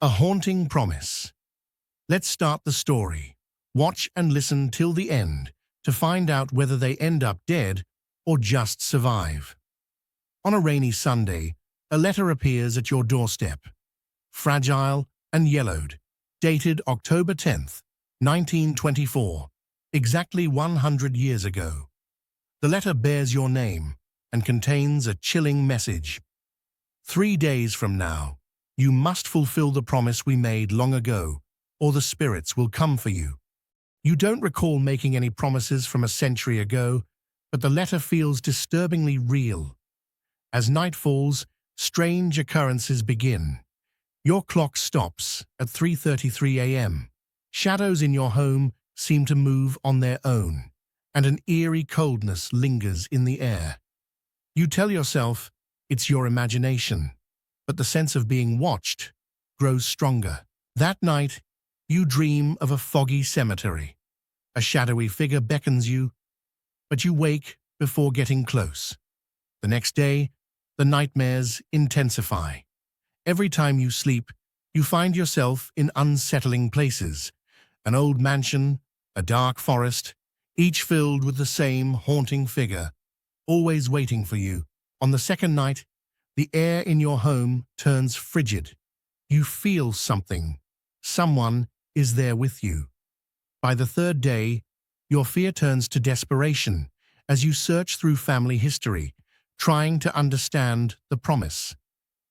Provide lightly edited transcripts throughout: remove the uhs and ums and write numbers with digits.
A haunting promise. Let's start the story. Watch and listen till the end to find out whether they end up dead or just survive. On a rainy Sunday, a letter appears at your doorstep. Fragile and yellowed, dated October 10th, 1924, exactly 100 years ago. The letter bears your name and contains a chilling message. 3 days from now, you must fulfill the promise we made long ago, or the spirits will come for you. You don't recall making any promises from a century ago, but the letter feels disturbingly real. As night falls, strange occurrences begin. Your clock stops at 3:33 a.m. Shadows in your home seem to move on their own, and an eerie coldness lingers in the air. You tell yourself it's your imagination, but the sense of being watched grows stronger. That night, you dream of a foggy cemetery. A shadowy figure beckons you, but you wake before getting close. The next day, the nightmares intensify. Every time you sleep, you find yourself in unsettling places. An old mansion, a dark forest, each filled with the same haunting figure, always waiting for you. On the second night, the air in your home turns frigid. You feel something. Someone is there with you. By the third day, your fear turns to desperation as you search through family history, trying to understand the promise.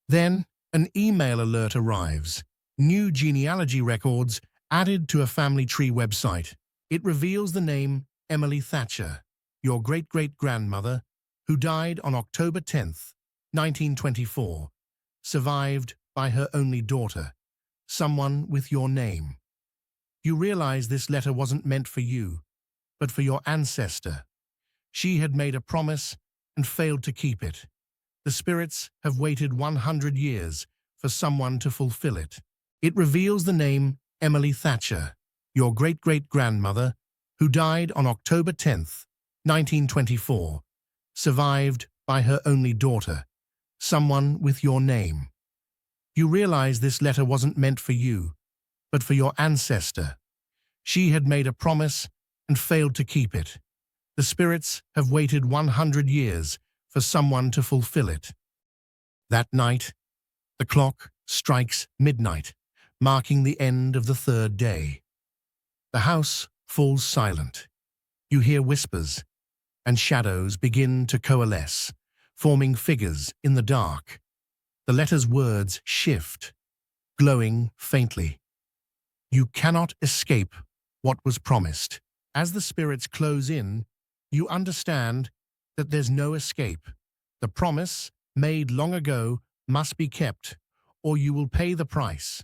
Then, an email alert arrives. New genealogy records added to a family tree website. It reveals the name Emily Thatcher, your great-great-grandmother, who died on October 10th, 1924, survived by her only daughter, someone with your name. You realize this letter wasn't meant for you, but for your ancestor. She had made a promise and failed to keep it. The spirits have waited 100 years for someone to fulfill it. It reveals the name Emily Thatcher, your great-great-grandmother, who died on October 10th, 1924, survived by her only daughter, someone with your name. You realize this letter wasn't meant for you, but for your ancestor. She had made a promise and failed to keep it. The spirits have waited 100 years for someone to fulfill it. That night, the clock strikes midnight, marking the end of the third day. The house falls silent. You hear whispers, and shadows begin to coalesce, forming figures in the dark. The letter's words shift, glowing faintly. You cannot escape what was promised. As the spirits close in, you understand that there's no escape. The promise, made long ago, must be kept, or you will pay the price.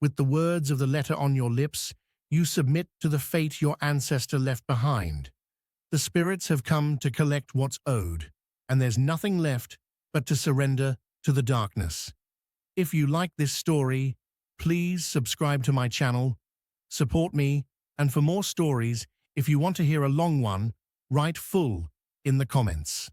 With the words of the letter on your lips, you submit to the fate your ancestor left behind. The spirits have come to collect what's owed, and there's nothing left but to surrender to the darkness. If you like this story, please subscribe to my channel, support me, and for more stories, if you want to hear a long one, write full in the comments.